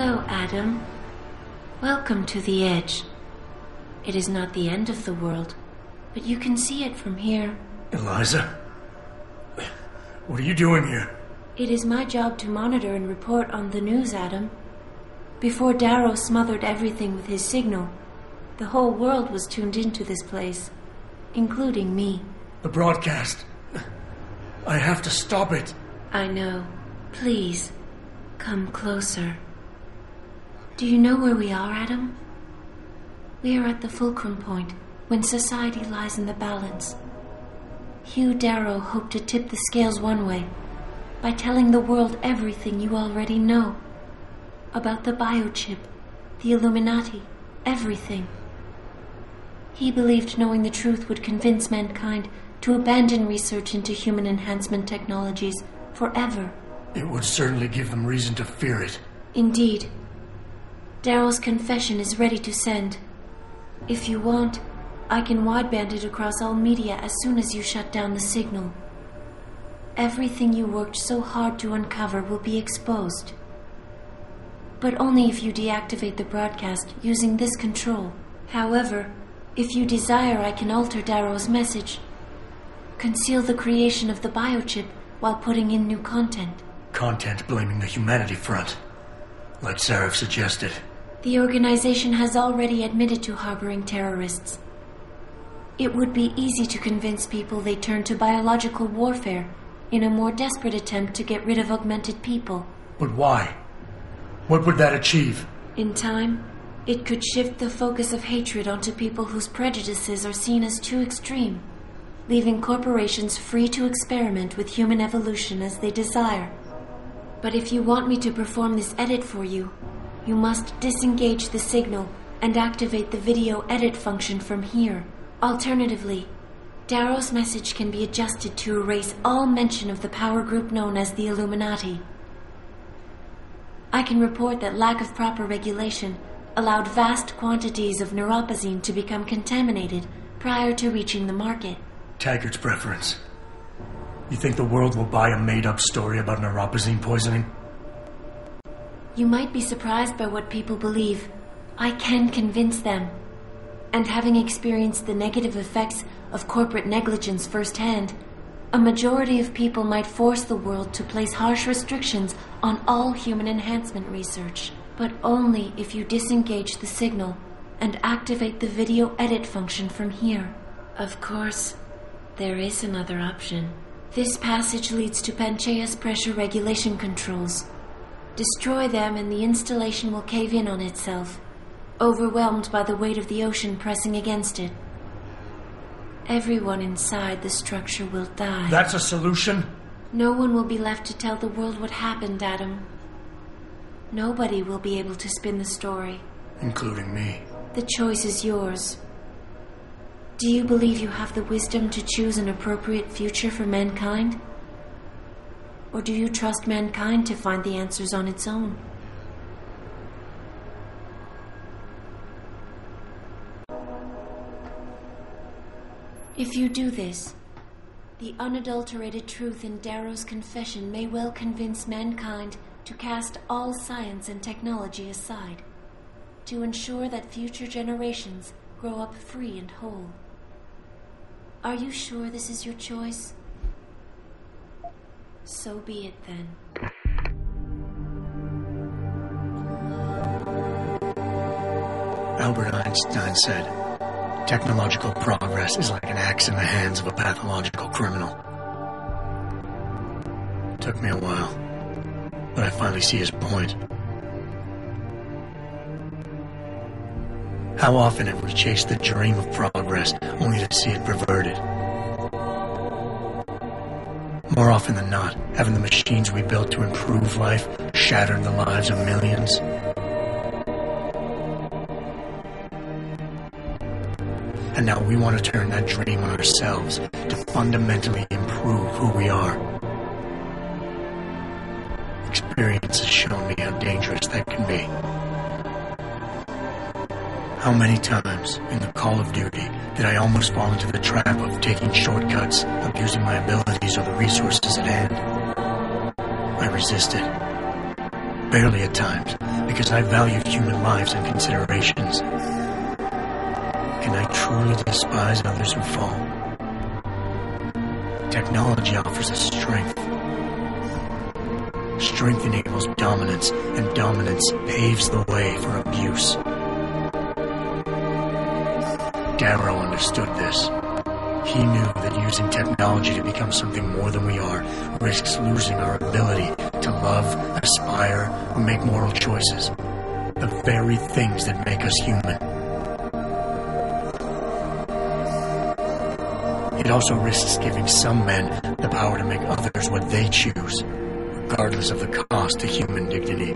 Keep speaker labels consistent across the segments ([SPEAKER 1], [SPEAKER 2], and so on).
[SPEAKER 1] Hello, Adam. Welcome to the Edge. It is not the end of the world, but you can see it from here.
[SPEAKER 2] Eliza? What are you doing here?
[SPEAKER 1] It is my job to monitor and report on the news, Adam. Before Darrow smothered everything with his signal, the whole world was tuned into this place, including me.
[SPEAKER 2] The broadcast. I have to stop it.
[SPEAKER 1] I know. Please, come closer. Do you know where we are, Adam? We are at the fulcrum point, when society lies in the balance. Hugh Darrow hoped to tip the scales one way, by telling the world everything you already know. About the biochip, the Illuminati, everything. He believed knowing the truth would convince mankind to abandon research into human enhancement technologies forever.
[SPEAKER 2] It would certainly give them reason to fear it.
[SPEAKER 1] Indeed. Darrow's confession is ready to send. If you want, I can wideband it across all media as soon as you shut down the signal. Everything you worked so hard to uncover will be exposed. But only if you deactivate the broadcast using this control. However, if you desire, I can alter Darrow's message. Conceal the creation of the biochip while putting in new content.
[SPEAKER 2] Content blaming the humanity front, like Sarah suggested.
[SPEAKER 1] The organization has already admitted to harboring terrorists. It would be easy to convince people they turn to biological warfare in a more desperate attempt to get rid of augmented people.
[SPEAKER 2] But why? What would that achieve?
[SPEAKER 1] In time, it could shift the focus of hatred onto people whose prejudices are seen as too extreme, leaving corporations free to experiment with human evolution as they desire. But if you want me to perform this edit for you, you must disengage the signal and activate the video edit function from here. Alternatively, Darrow's message can be adjusted to erase all mention of the power group known as the Illuminati. I can report that lack of proper regulation allowed vast quantities of neuropozyne to become contaminated prior to reaching the market.
[SPEAKER 2] Taggart's preference. You think the world will buy a made-up story about neuropozyne poisoning?
[SPEAKER 1] You might be surprised by what people believe. I can convince them. And having experienced the negative effects of corporate negligence firsthand, a majority of people might force the world to place harsh restrictions on all human enhancement research. But only if you disengage the signal and activate the video edit function from here. Of course, there is another option. This passage leads to Panchaea's pressure regulation controls. Destroy them and the installation will cave in on itself, overwhelmed by the weight of the ocean pressing against it. Everyone inside the structure will die.
[SPEAKER 2] That's a solution?
[SPEAKER 1] No one will be left to tell the world what happened, Adam. Nobody will be able to spin the story.
[SPEAKER 2] Including me.
[SPEAKER 1] The choice is yours. Do you believe you have the wisdom to choose an appropriate future for mankind? Or do you trust mankind to find the answers on its own? If you do this, the unadulterated truth in Darrow's confession may well convince mankind to cast all science and technology aside, to ensure that future generations grow up free and whole. Are you sure this is your choice? So be it then.
[SPEAKER 2] Albert Einstein said, technological progress is like an axe in the hands of a pathological criminal. It took me a while, but I finally see his point. How often have we chased the dream of progress only to see it perverted? More often than not, haven't the machines we built to improve life shattered the lives of millions? And now we want to turn that dream on ourselves to fundamentally improve who we are. Experience has shown me how dangerous that can be. How many times in the Call of Duty did I almost fall into the trap of taking shortcuts, abusing my abilities or the resources at hand? I resisted. Barely at times, because I value human lives and considerations. Can I truly despise others who fall? Technology offers us strength. Strength enables dominance, and dominance paves the way for abuse. Darrow understood this. He knew that using technology to become something more than we are risks losing our ability to love, aspire, or make moral choices. The very things that make us human. It also risks giving some men the power to make others what they choose, regardless of the cost to human dignity.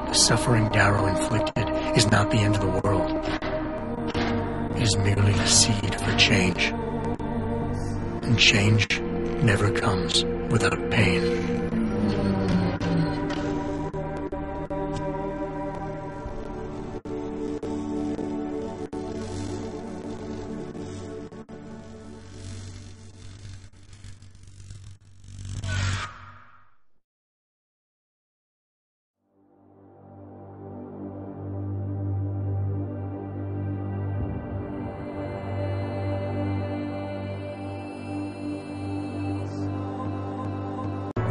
[SPEAKER 2] The suffering Darrow inflicted is not the end of the world. It is merely the seed for change. And change never comes without pain.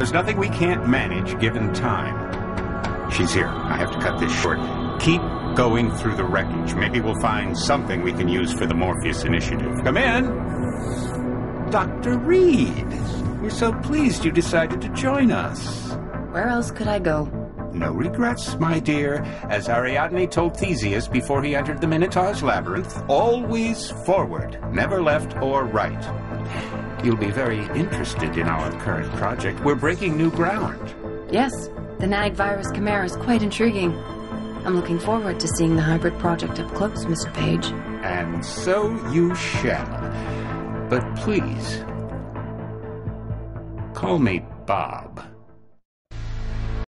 [SPEAKER 3] There's nothing we can't manage given time. She's here. I have to cut this short. Keep going through the wreckage. Maybe we'll find something we can use for the Morpheus Initiative. Come in! Dr. Reed! We're so pleased you decided to join us.
[SPEAKER 4] Where else could I go?
[SPEAKER 3] No regrets, my dear. As Ariadne told Theseus before he entered the Minotaur's labyrinth, always forward, never left or right. You'll be very interested in our current project. We're breaking new ground.
[SPEAKER 4] Yes, the nag virus chimera is quite intriguing. I'm looking forward to seeing the hybrid project up close, Mr. Page.
[SPEAKER 3] And so you shall. But please, call me Bob.